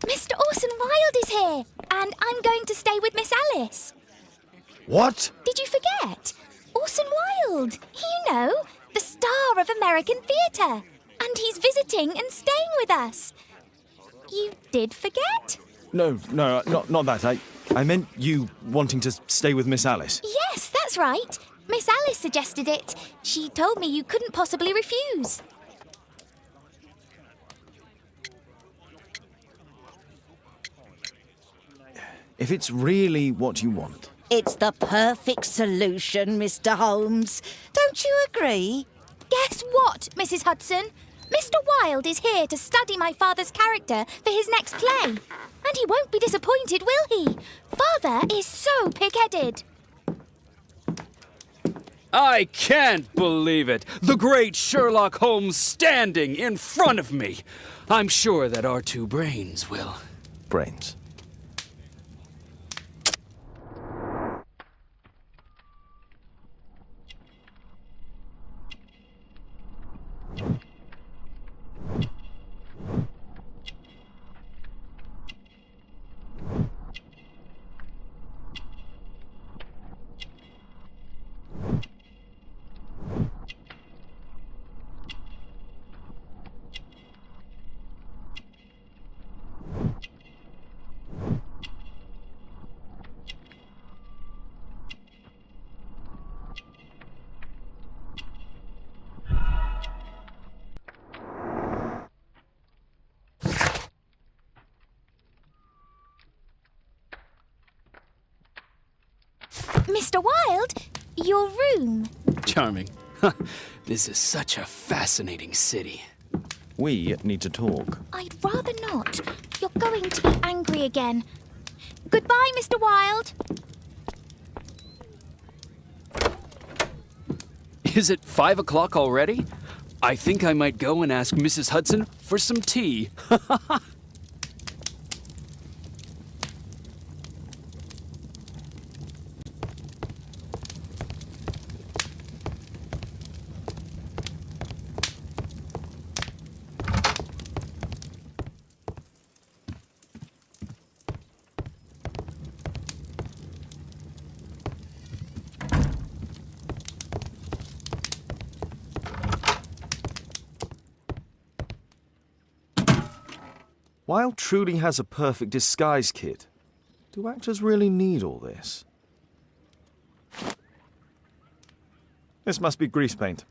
Mr. Orson Wilde is here, and I'm going to stay with Miss Alice. What? Did you forget? Orson Wilde, you know, the star of American theatre. And he's visiting and staying with us. You did forget? No, not that. I meant you wanting to stay with Miss Alice. Yes, that's right. Miss Alice suggested it. She told me you couldn't possibly refuse. If it's really what you want. It's the perfect solution, Mr. Holmes. Don't you agree? Guess what, Mrs. Hudson? Mr. Wilde is here to study my father's character for his next play. And he won't be disappointed, will he? Father is so pig-headed. I can't believe it! The great Sherlock Holmes standing in front of me! I'm sure that our two brains will... Brains. Mr. Wilde, your room. Charming. This is such a fascinating city. We need to talk. I'd rather not. You're going to be angry again. Goodbye, Mr. Wilde. Is it 5 o'clock already? I think I might go and ask Mrs. Hudson for some tea. Wilde truly has a perfect disguise kit. Do actors really need all this? This must be grease paint.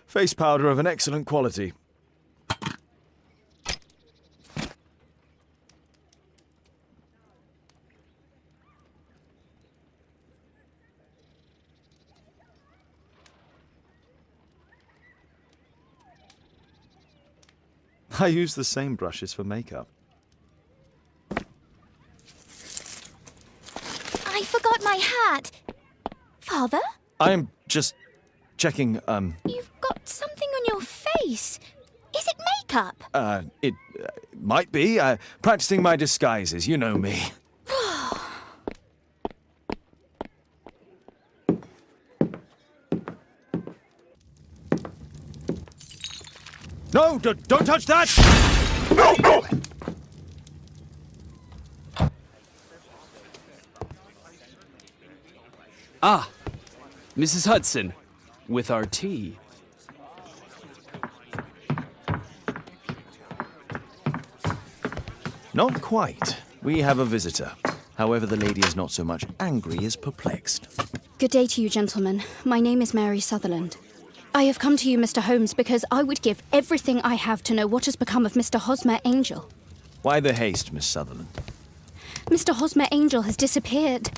Face powder of an excellent quality. I use the same brushes for makeup. I forgot my hat. Father? I'm just checking, You've got something on your face. Is it makeup? it might be. Practicing my disguises, you know me. No, don't touch that! Ah, Mrs. Hudson, with our tea. Not quite. We have a visitor. However, the lady is not so much angry as perplexed. Good day to you, gentlemen. My name is Mary Sutherland. I have come to you, Mr. Holmes, because I would give everything I have to know what has become of Mr. Hosmer Angel. Why the haste, Miss Sutherland? Mr. Hosmer Angel has disappeared,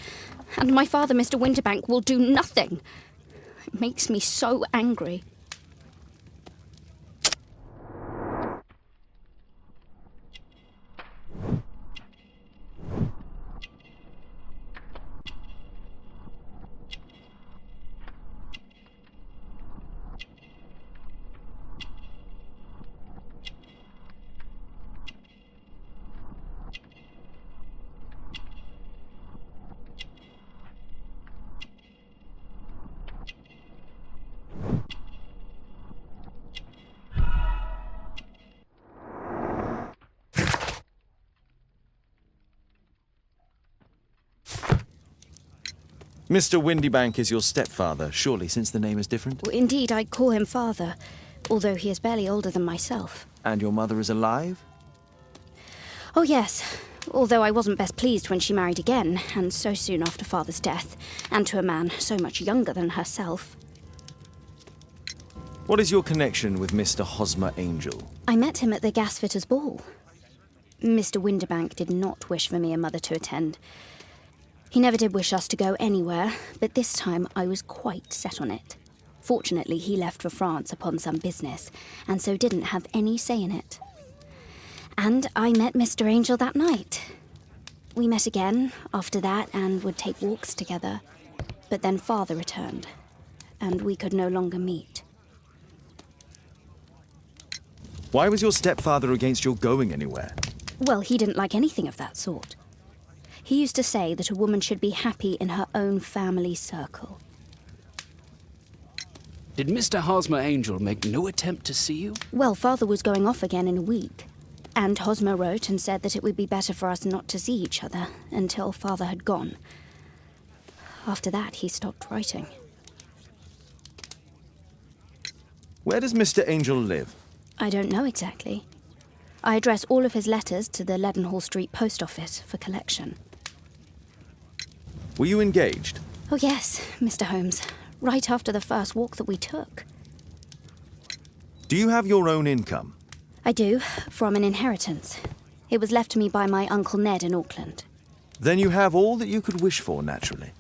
and my father, Mr. Winterbank, will do nothing. It makes me so angry. Mr. Windybank is your stepfather, surely, since the name is different? Indeed, I call him father, although he is barely older than myself. And your mother is alive? Oh, yes. Although I wasn't best pleased when she married again, and so soon after father's death, and to a man so much younger than herself. What is your connection with Mr. Hosmer Angel? I met him at the gasfitter's ball. Mr. Windybank did not wish for me and Mother to attend. He never did wish us to go anywhere, but this time I was quite set on it. Fortunately, he left for France upon some business, and so didn't have any say in it. And I met Mr. Angel that night. We met again after that and would take walks together. But then Father returned, and we could no longer meet. Why was your stepfather against your going anywhere? Well, he didn't like anything of that sort. He used to say that a woman should be happy in her own family circle. Did Mr. Hosmer Angel make no attempt to see you? Well, Father was going off again in a week. And Hosmer wrote and said that it would be better for us not to see each other until Father had gone. After that, he stopped writing. Where does Mr. Angel live? I don't know exactly. I address all of his letters to the Leadenhall Street post office for collection. Were you engaged? Oh yes, Mr. Holmes. Right after the first walk that we took. Do you have your own income? I do, from an inheritance. It was left to me by my Uncle Ned in Auckland. Then you have all that you could wish for, naturally.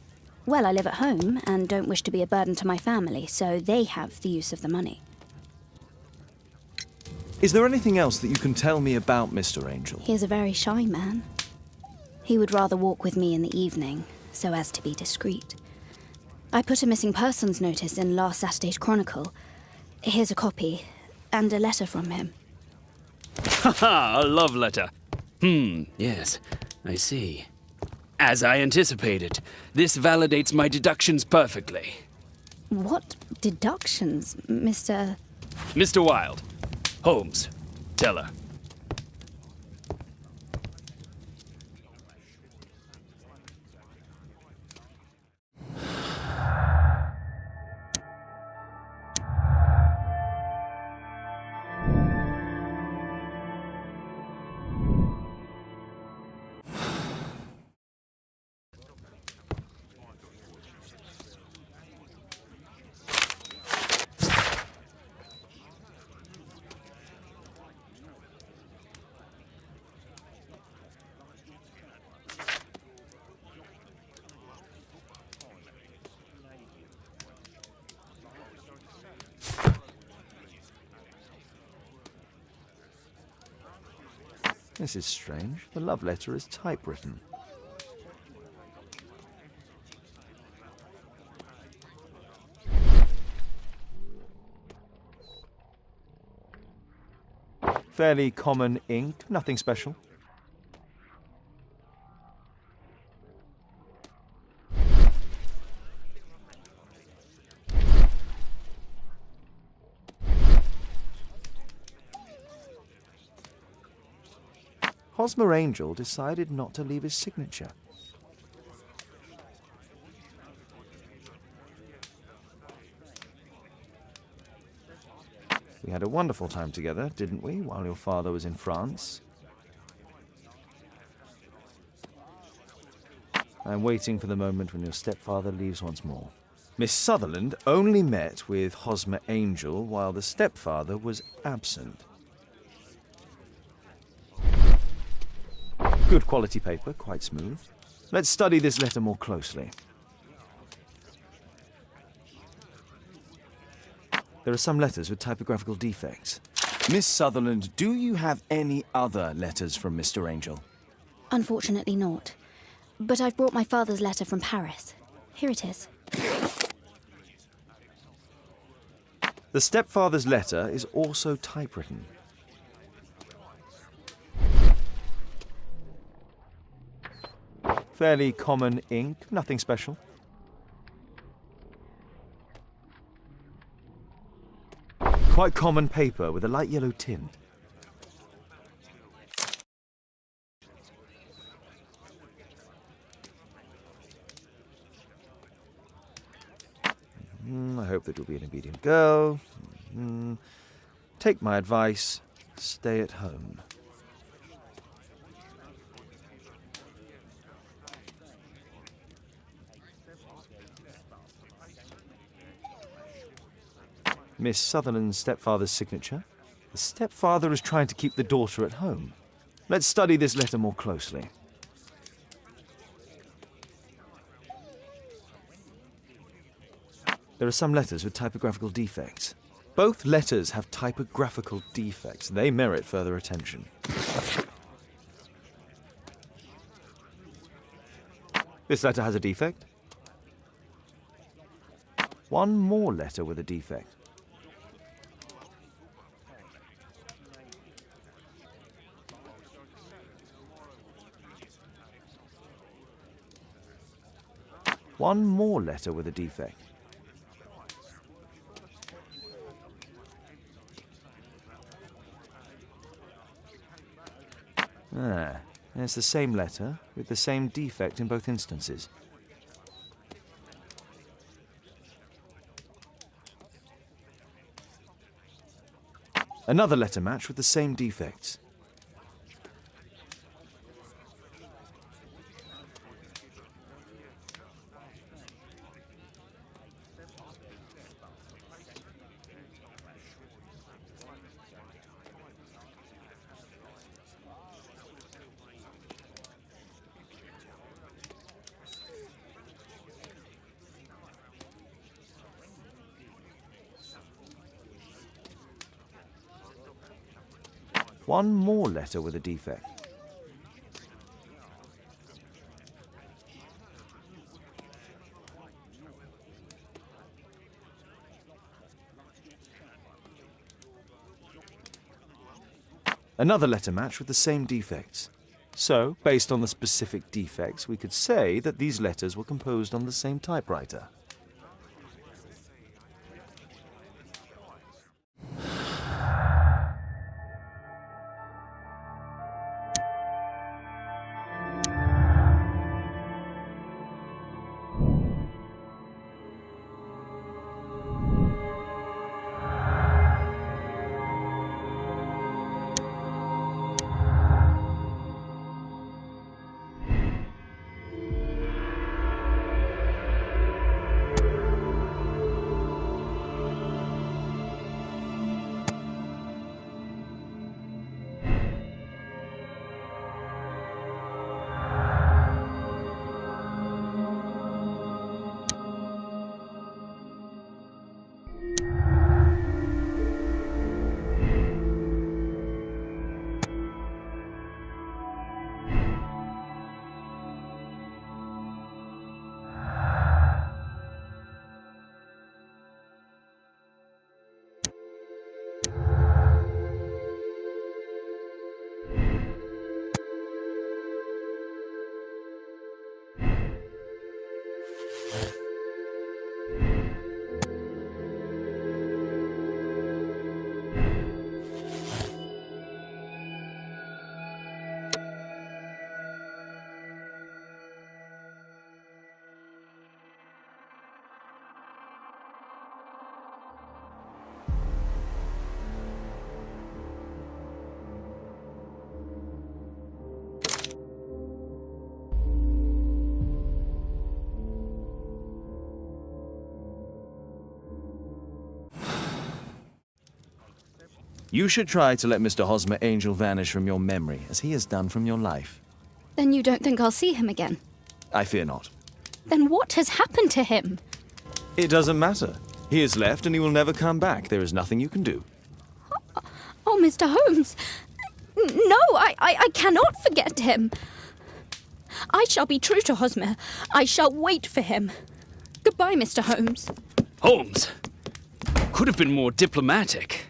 Well, I live at home and don't wish to be a burden to my family, so they have the use of the money. Is there anything else that you can tell me about Mr. Angel? He is a very shy man. He would rather walk with me in the evening, so as to be discreet. I put a missing persons notice in last Saturday's Chronicle. Here's a copy, and a letter from him. Haha, a love letter. Yes, I see. As I anticipated, this validates my deductions perfectly. What deductions, Mr. Mr. Wilde, Holmes, tell her. This is strange. The love letter is typewritten. Fairly common ink, nothing special. Hosmer Angel decided not to leave his signature. We had a wonderful time together, didn't we, while your father was in France? I'm waiting for the moment when your stepfather leaves once more. Miss Sutherland only met with Hosmer Angel while the stepfather was absent. Good quality paper, quite smooth. Let's study this letter more closely. There are some letters with typographical defects. Miss Sutherland, do you have any other letters from Mr. Angel? Unfortunately not. But I've brought my father's letter from Paris. Here it is. The stepfather's letter is also typewritten. Fairly common ink, nothing special. Quite common paper with a light yellow tint. I hope that you'll be an obedient girl. Take my advice. Stay at home. Miss Sutherland's stepfather's signature. The stepfather is trying to keep the daughter at home. Let's study this letter more closely. There are some letters with typographical defects. Both letters have typographical defects. They merit further attention. This letter has a defect. One more letter with a defect. One more letter with a defect. It's the same letter with the same defect in both instances. Another letter match with the same defects. One more letter with a defect. Another letter match with the same defects. So, based on the specific defects, we could say that these letters were composed on the same typewriter. You should try to let Mr. Hosmer Angel vanish from your memory, as he has done from your life. Then you don't think I'll see him again? I fear not. Then what has happened to him? It doesn't matter. He has left and he will never come back. There is nothing you can do. Oh, Mr. Holmes. No, I cannot forget him. I shall be true to Hosmer. I shall wait for him. Goodbye, Mr. Holmes. Holmes! Could have been more diplomatic.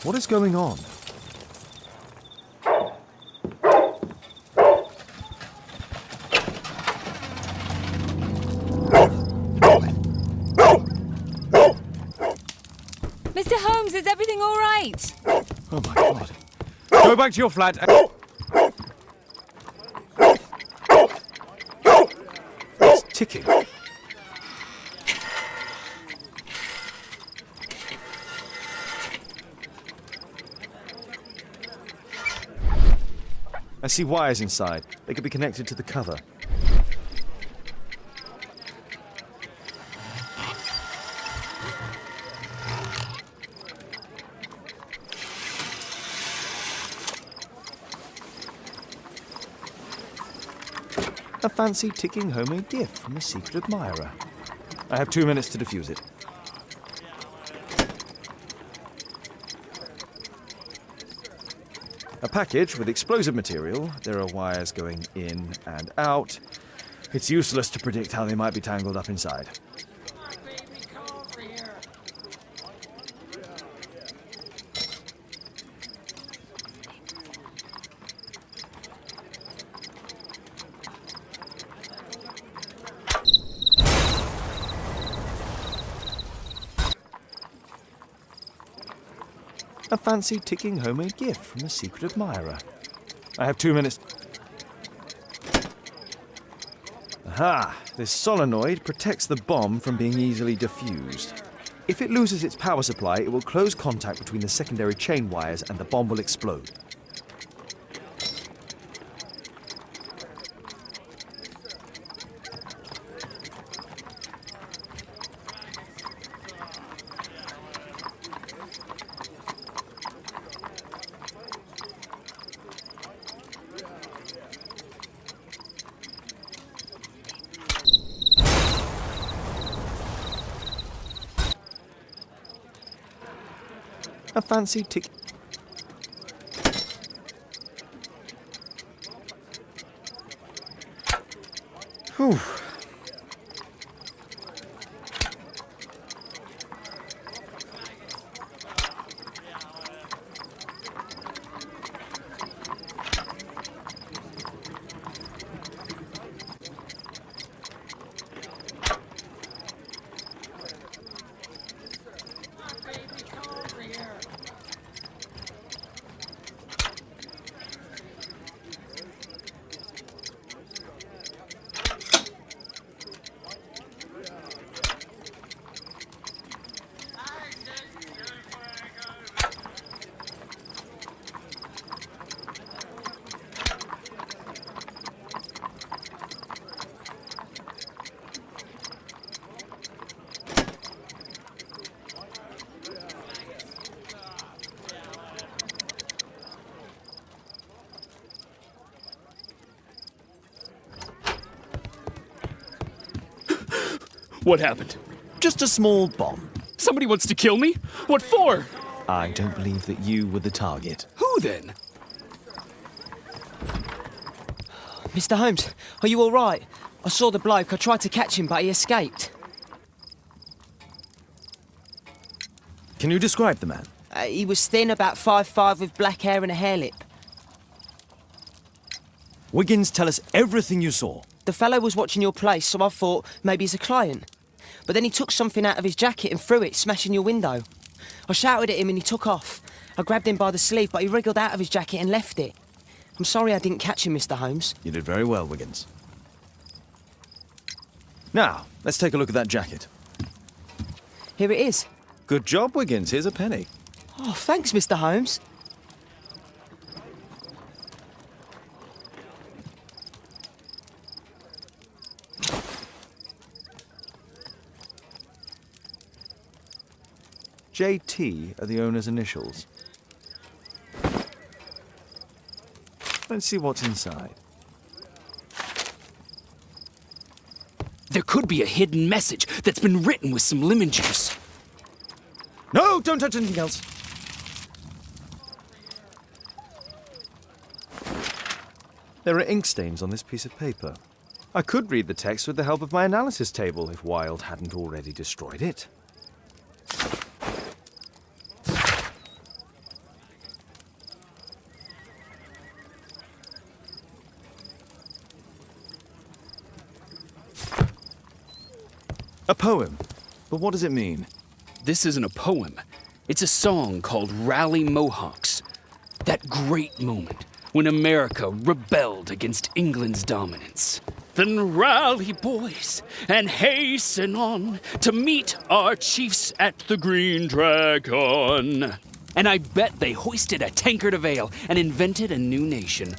What is going on? Mr. Holmes, is everything all right? Oh my god. Go back to your flat. It's ticking. I see wires inside. They could be connected to the cover. A fancy ticking homemade gift from a secret admirer. I have 2 minutes to defuse it. A package with explosive material. There are wires going in and out. It's useless to predict how they might be tangled up inside. A fancy ticking homemade gift from a secret admirer. I have 2 minutes. Aha! This solenoid protects the bomb from being easily diffused. If it loses its power supply, it will close contact between the secondary chain wires and the bomb will explode. A fancy tick. Whew. What happened? Just a small bomb. Somebody wants to kill me? What for? I don't believe that you were the target. Who then? Mr. Holmes, are you all right? I saw the bloke. I tried to catch him, but he escaped. Can you describe the man? He was thin, about 5'5", with black hair and a hare lip. Wiggins, tell us everything you saw. The fellow was watching your place, so I thought maybe he's a client. But then he took something out of his jacket and threw it, smashing your window. I shouted at him and he took off. I grabbed him by the sleeve, but he wriggled out of his jacket and left it. I'm sorry I didn't catch him, Mr. Holmes. You did very well, Wiggins. Now, let's take a look at that jacket. Here it is. Good job, Wiggins. Here's a penny. Oh, thanks, Mr. Holmes. JT are the owner's initials. Let's see what's inside. There could be a hidden message that's been written with some lemon juice. No, don't touch anything else. There are ink stains on this piece of paper. I could read the text with the help of my analysis table if Wilde hadn't already destroyed it. A poem? But what does it mean? This isn't a poem. It's a song called Rally Mohawks. That great moment when America rebelled against England's dominance. Then rally, boys, and hasten on to meet our chiefs at the Green Dragon. And I bet they hoisted a tankard of ale and invented a new nation.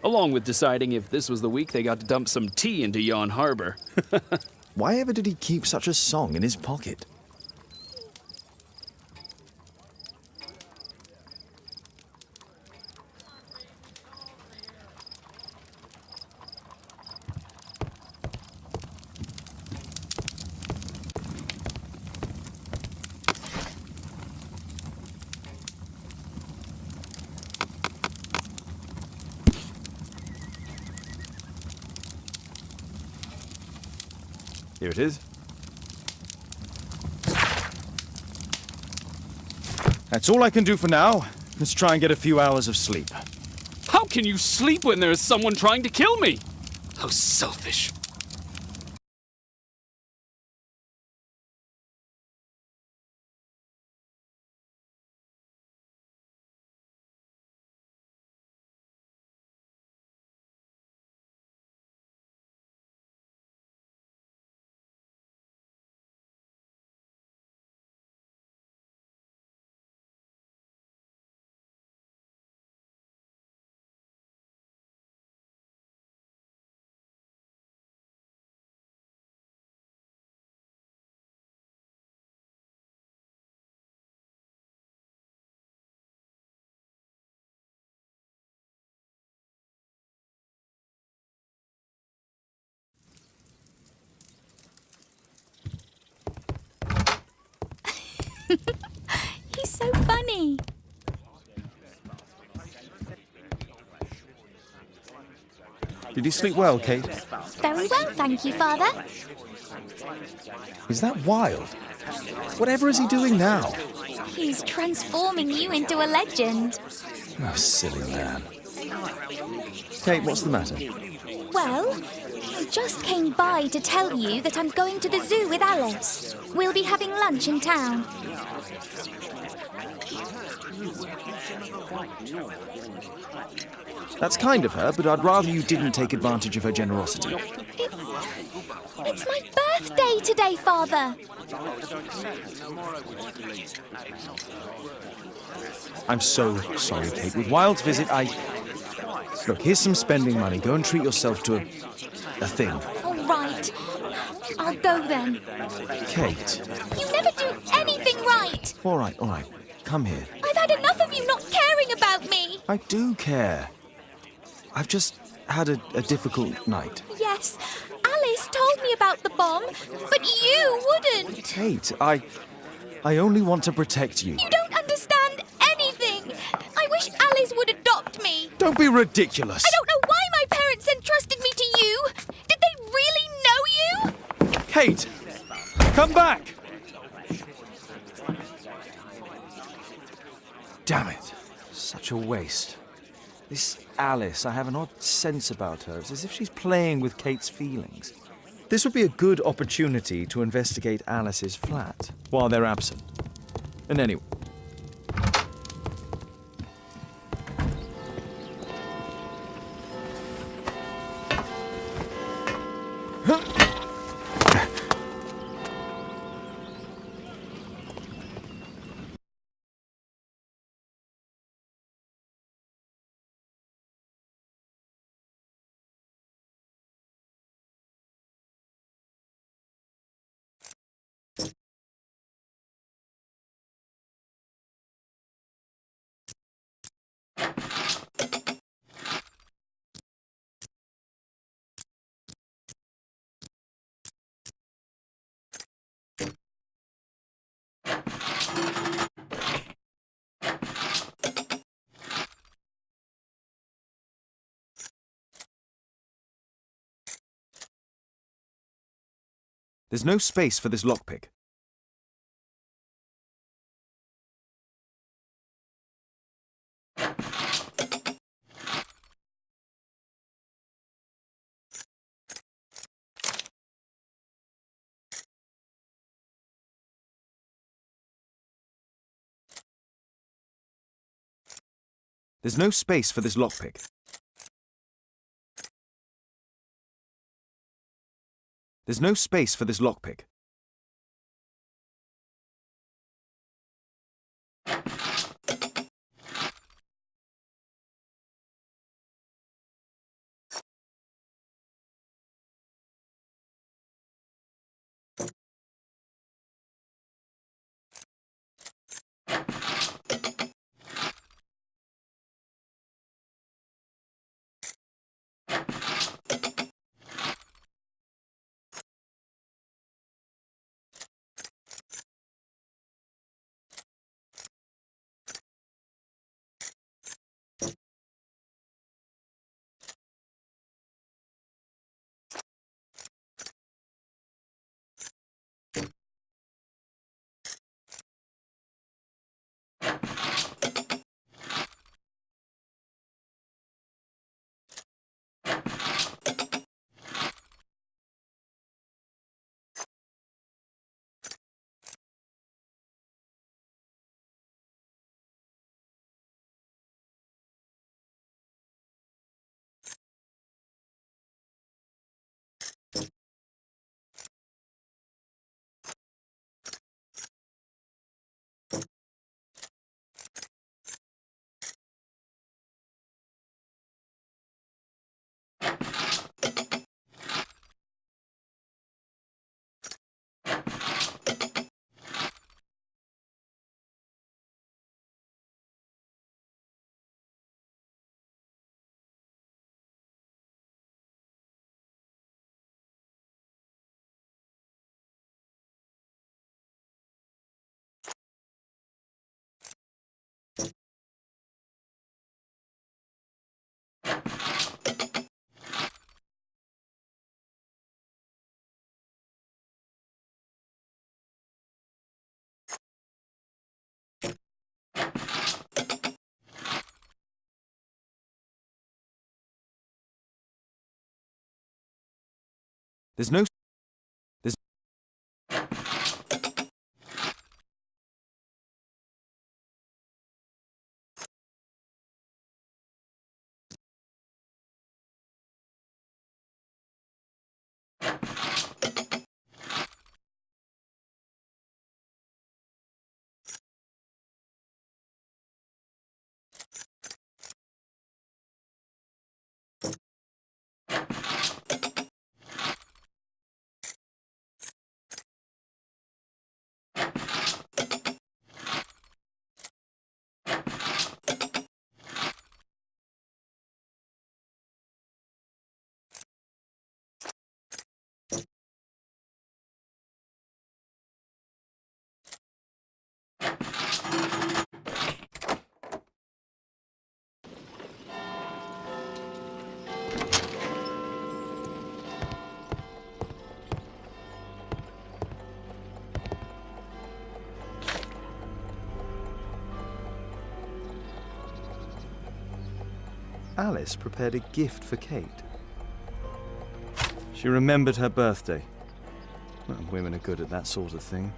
Along with deciding if this was the week they got to dump some tea into yon harbor. Why ever did he keep such a song in his pocket? Here it is. That's all I can do for now. Let's try and get a few hours of sleep. How can you sleep when there is someone trying to kill me? How selfish. He's so funny. Did you sleep well, Kate? Very well, thank you, Father. Is that Wild? Whatever is he doing now? He's transforming you into a legend. Oh, silly man. Kate, what's the matter? Well, I just came by to tell you that I'm going to the zoo with Alice. We'll be having lunch in town. That's kind of her, but I'd rather you didn't take advantage of her generosity. It's my birthday today, Father. I'm so sorry, Kate. With Wild's visit, Look, here's some spending money. Go and treat yourself to a thing. All right. I'll go then. Kate. You never do anything right. All right. Come here. I've had enough of you not caring about me. I do care. I've just had a difficult night. Yes, Alice told me about the bomb, but you wouldn't. Kate, I only want to protect you. You don't understand anything. I wish Alice would adopt me. Don't be ridiculous. I don't know why my parents entrusted me to you. Did they really know you? Kate, come back. Damn it. Such a waste. This Alice, I have an odd sense about her. It's as if she's playing with Kate's feelings. This would be a good opportunity to investigate Alice's flat while they're absent. And anyway... There's no space for this lockpick. There's no space for this lockpick. There's no space for this lockpick. There's no... There's... Alice prepared a gift for Kate. She remembered her birthday. Well, women are good at that sort of thing.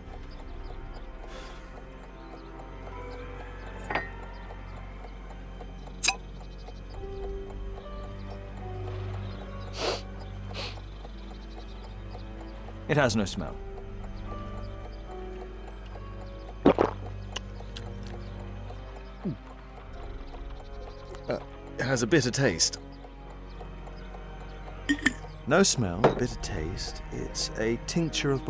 It has no smell. It has a bitter taste. No smell, bitter taste. It's a tincture of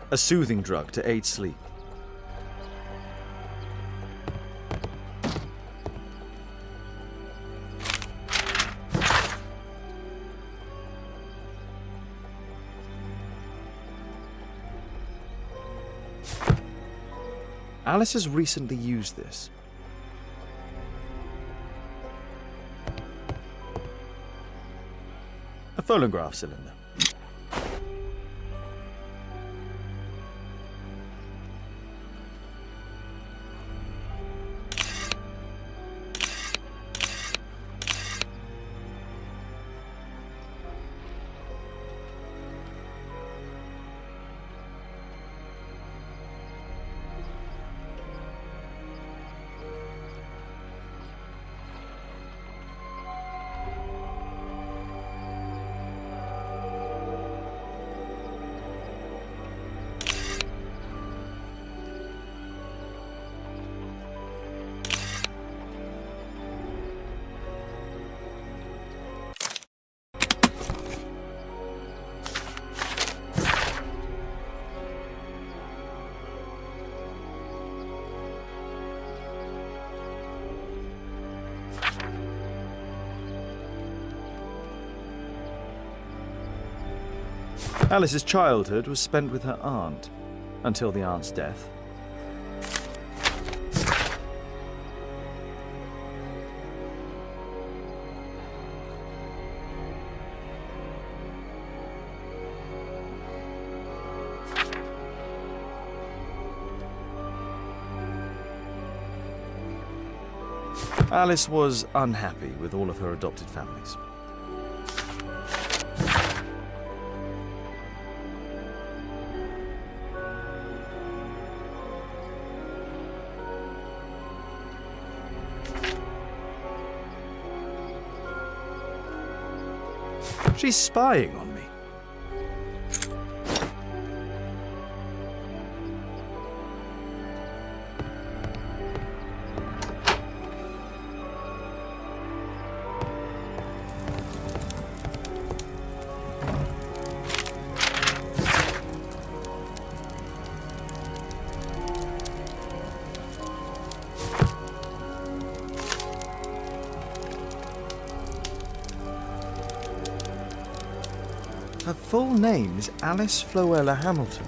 a soothing drug to aid sleep. Alice has recently used this. A phonograph cylinder. Alice's childhood was spent with her aunt, until the aunt's death. Alice was unhappy with all of her adopted families. She's spying on me. Her full name is Alice Floella Hamilton.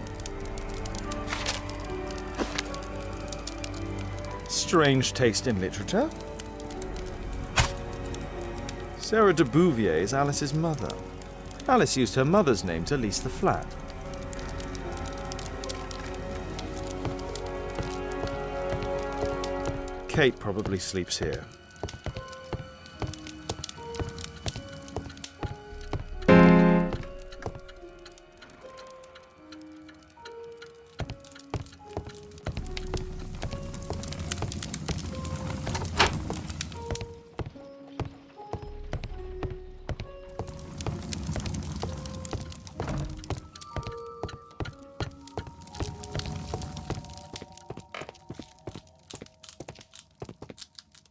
Strange taste in literature. Sarah de Bouvier is Alice's mother. Alice used her mother's name to lease the flat. Kate probably sleeps here.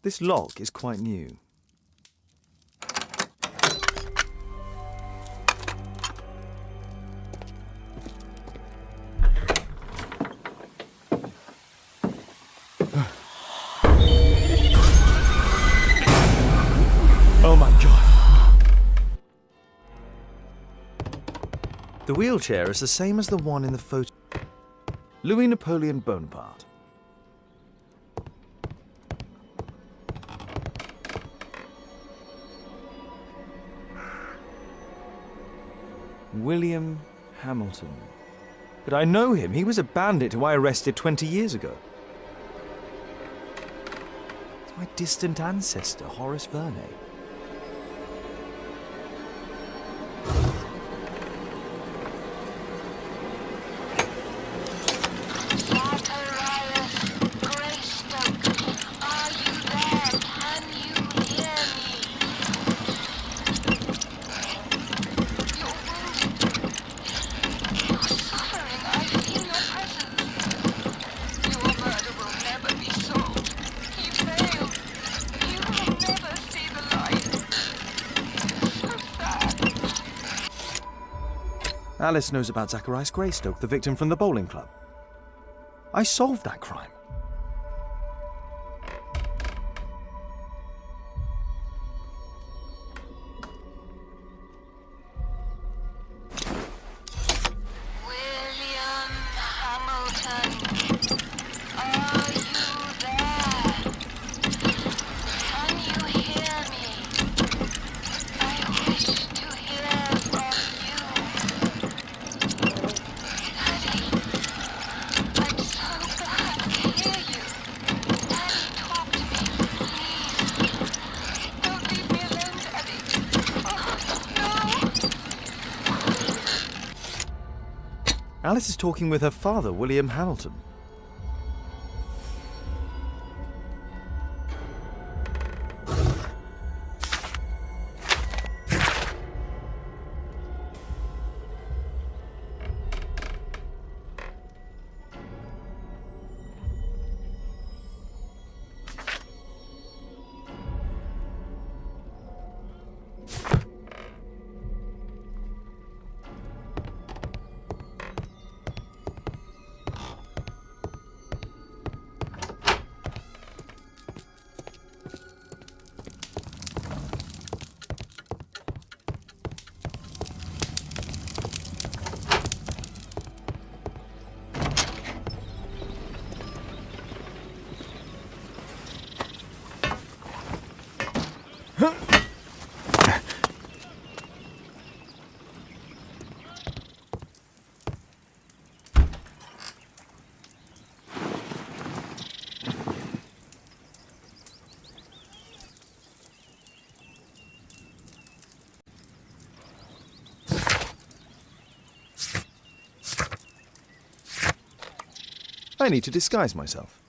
This lock is quite new. Oh my God! The wheelchair is the same as the one in the photo. Louis Napoleon Bonaparte. William Hamilton. But I know him. He was a bandit who I arrested 20 years ago. It's my distant ancestor, Horace Verne. Alice knows about Zacharias Greystoke, the victim from the bowling club. I solved that crime. William Hamilton, are you there? Can you hear me? I wish to hear from you. Daddy, I'm so glad to hear you. Daddy, talk to me, please. Don't leave me alone, Daddy. Oh, no. Alice is talking with her father, William Hamilton. I need to disguise myself.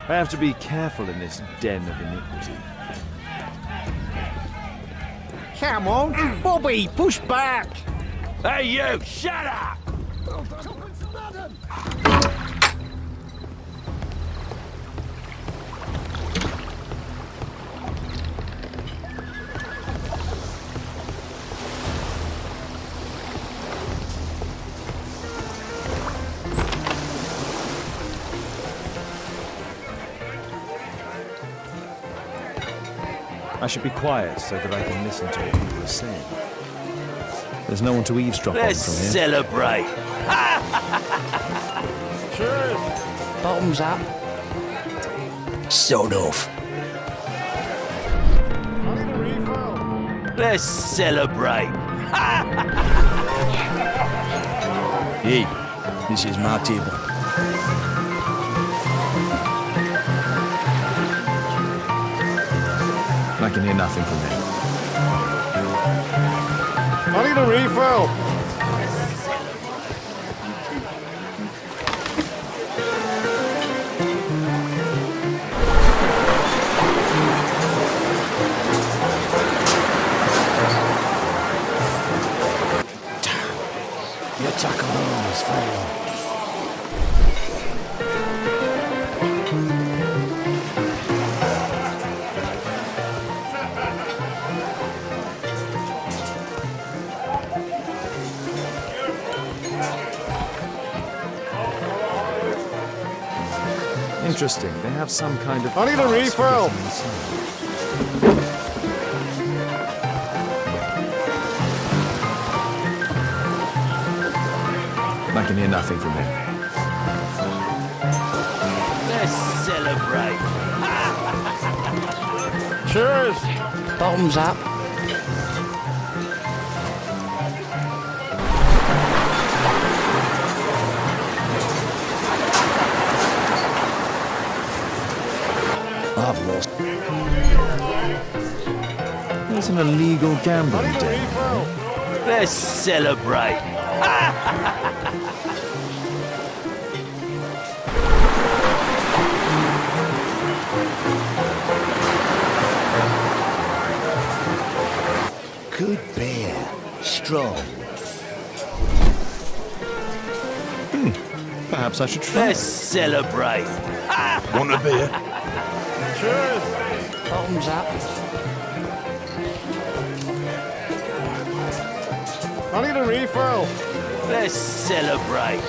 I have to be careful in this den of iniquity. Come on, Bobby, push back! Hey, you! Shut up! I should be quiet so that I can listen to what people are saying. There's no one to eavesdrop on from here. Celebrate! Cheers! Bottoms up. Sod off. I need a refill. Let's celebrate! Hey, this is my table. I can hear nothing from here. I need a refill. Your tackle home has failed. Interesting. They have some kind of... I need a refill. I can hear nothing from here. Let's celebrate! Cheers! Bottoms up. I've lost. There's an illegal I gambling need a den. refill. Let's celebrate! Good beer. Strong. Perhaps I should try. Let's celebrate! Want a beer? Cheers! Bottoms up. I need a refill. Let's celebrate!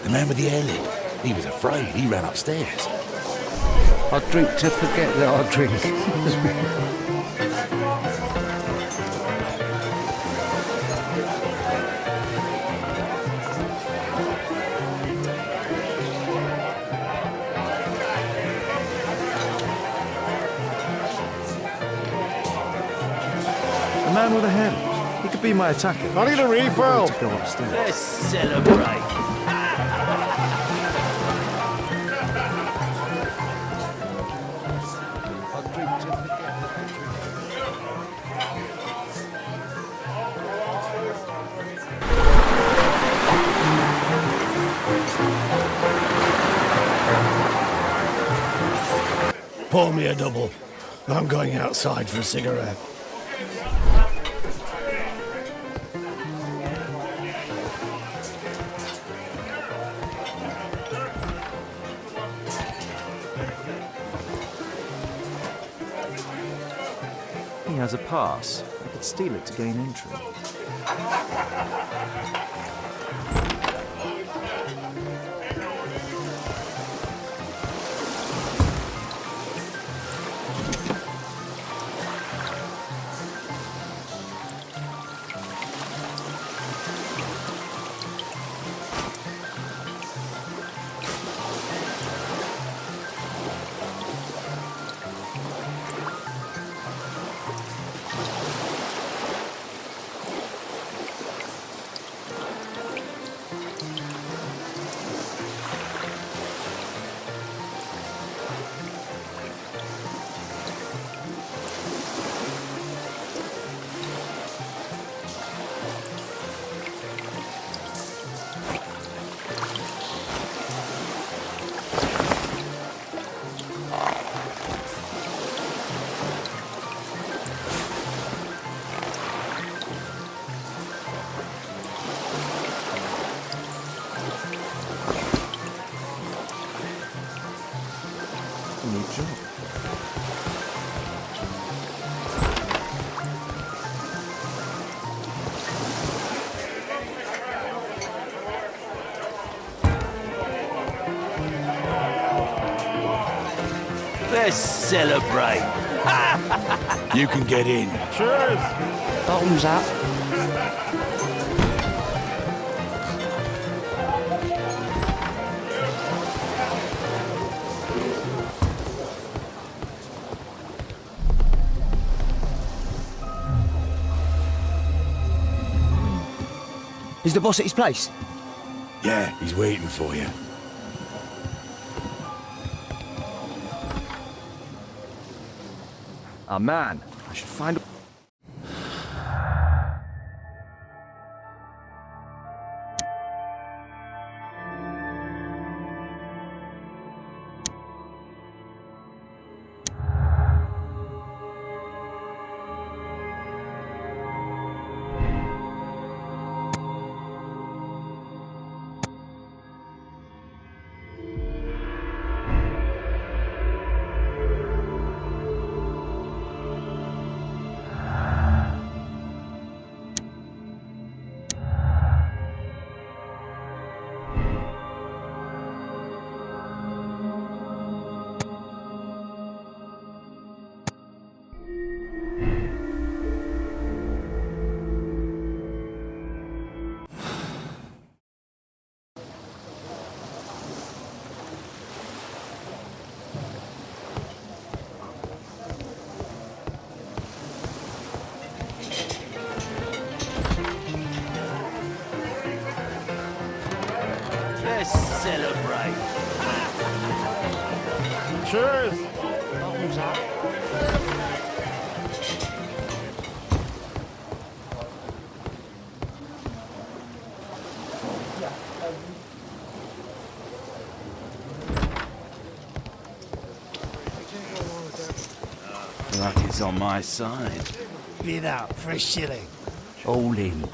The man with the airlip. He was afraid. He ran upstairs. I drink to forget that I drink. man with a hand. He could be my attacker. I need a refill. To go upstairs. Let's celebrate. Pour me a double. I'm going outside for a cigarette. He has a pass. I could steal it to gain entry. New job. Let's celebrate. You can get in. Cheers. Bottoms up. Is the boss at his place? Yeah, he's waiting for you. Ah, man. I should find a... Let's celebrate. Cheers. Bottoms up. Luck is on my side. Bid out for a shilling. All in.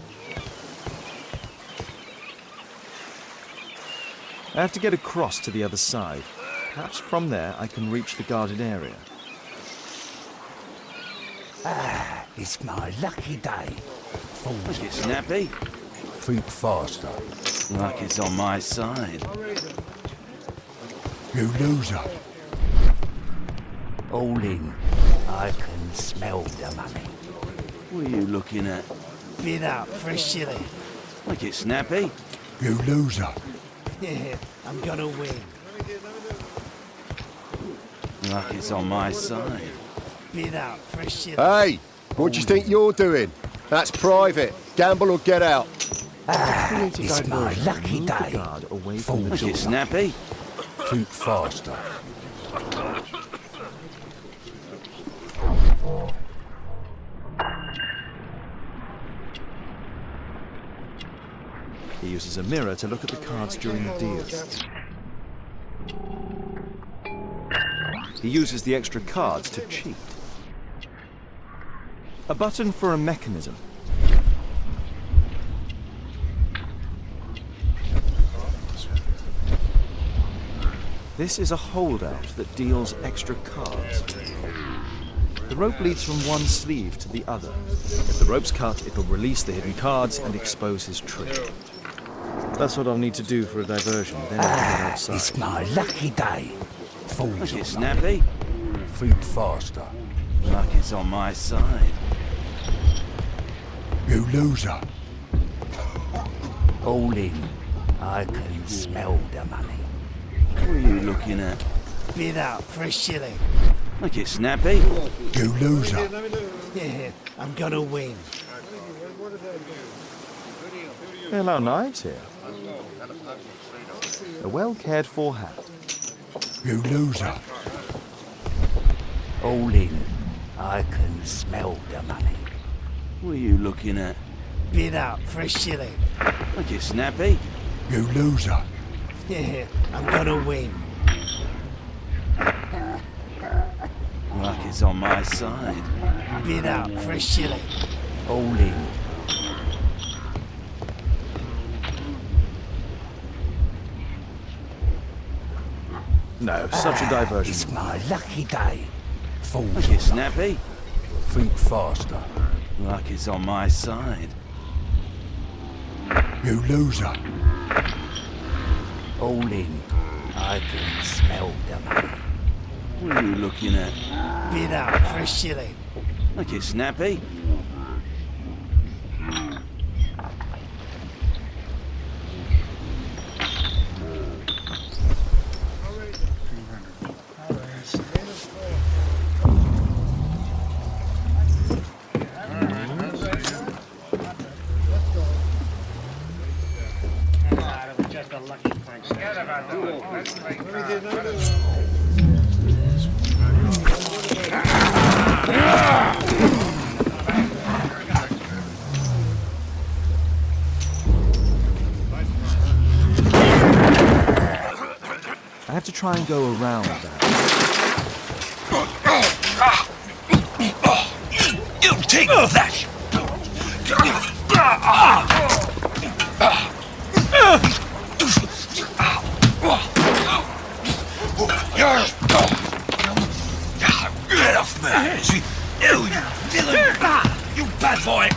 I have to get across to the other side. Perhaps from there I can reach the guarded area. Ah, it's my lucky day. Make it snappy. Think faster. Luck is on my side. You loser. All in. I can smell the money. What are you looking at? Bid out for a shilling. Make it snappy. You loser. Yeah, I'm gonna win. Luck is on my side. Bid out for a shilling. Hey, what do you think you're doing? That's private. Gamble or get out. It's my lucky Move the day. guard away from the Make it door. snappy. Think faster. He uses a mirror to look at the cards during the deal. He uses the extra cards to cheat. A button for a mechanism. This is a holdout that deals extra cards. The rope leads from one sleeve to the other. If the rope's cut, it'll release the hidden cards and expose his trick. That's what I'll need to do for a diversion, then I'll get outside. It's my lucky day. Fools Make it on snappy. Think faster. Luck is on my side. You loser. All in. I can smell the money. What are you looking at? Bid up for a shilling. Make it snappy. You loser. Yeah, I'm gonna win. Hello, Knives here. A well-cared-for hat. You loser. All in. I can smell the money. What are you looking at? Bid up for a shilling. Make it snappy. You loser. Yeah, I'm gonna win. Luck is on my side. Bid up for a shilling. All in. No, such a diversion. It's my lucky day. Fools Make it snappy. think faster. Luck is on my side. You loser. All in. I can smell the money. What are you looking at? Bid up for a shilling. Make it snappy. I have to try and go around that. You take that! Get off me! You villain! You bad boy!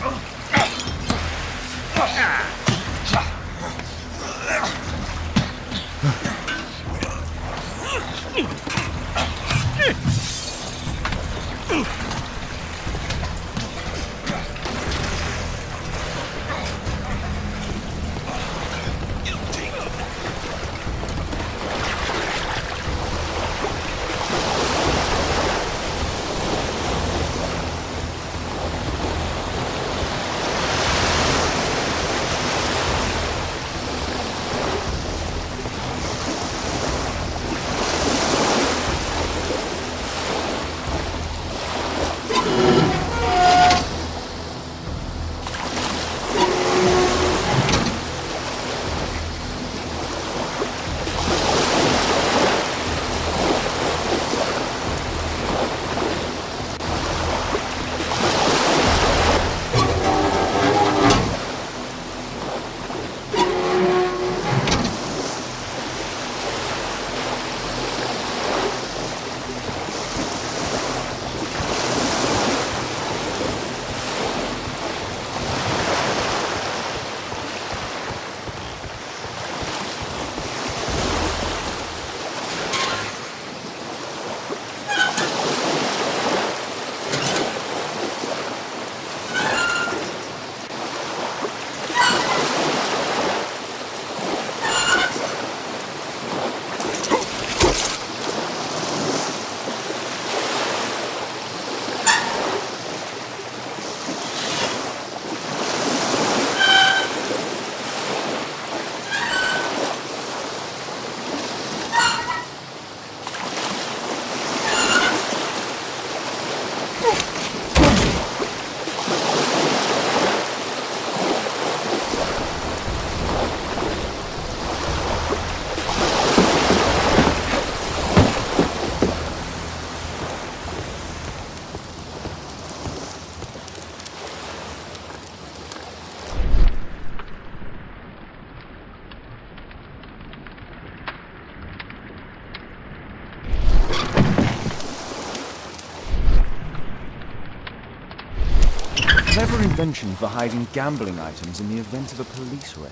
convention for hiding gambling items in the event of a police raid.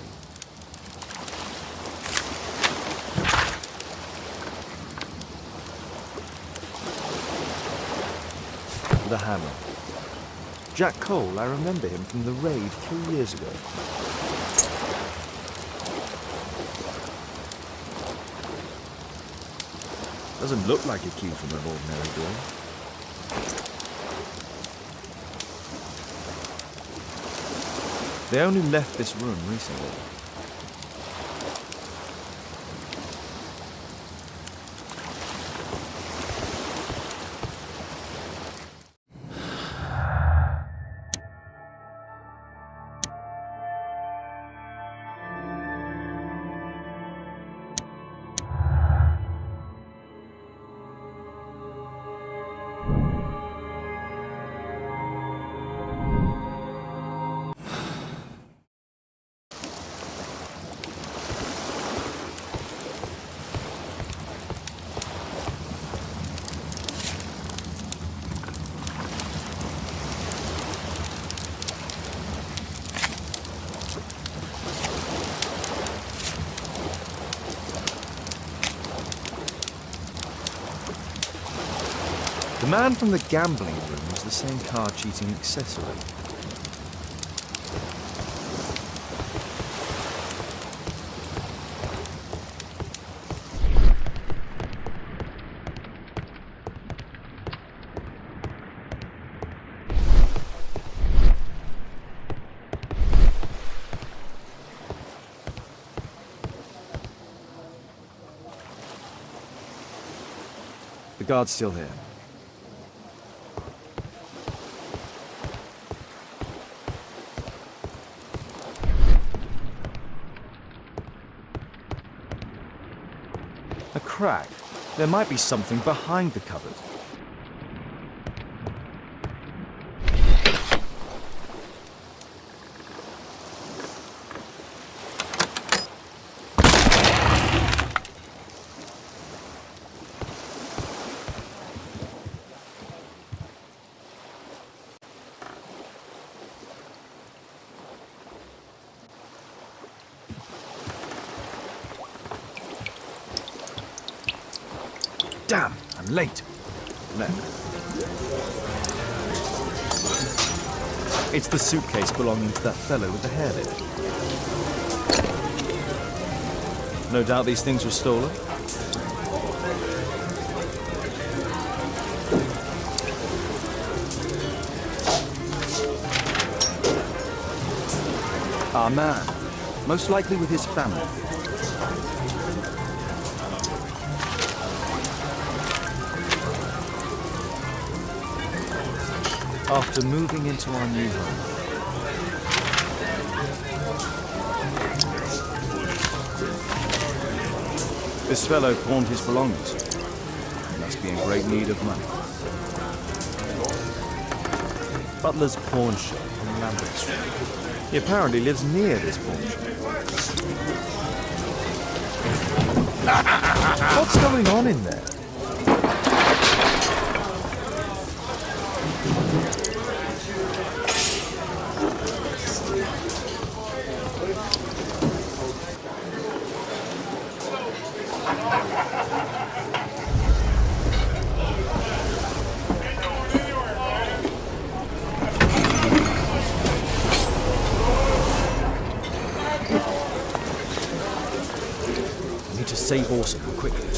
The hammer. Jack Cole, I remember him from the raid 3 years ago. Doesn't look like a key from an ordinary door. They only left this room recently. The man from the gambling room was the same card-cheating accessory. The guard's still here. A crack. There might be something behind the cupboard. Damn, I'm late. Left. It's the suitcase belonging to that fellow with the hairlip. No doubt these things were stolen. Our man, most likely with his family. After moving into our new home. This fellow pawned his belongings. He must be in great need of money. Butler's pawn shop in Lambert Street. He apparently lives near this pawn shop. What's going on in there? Save Orson quickly.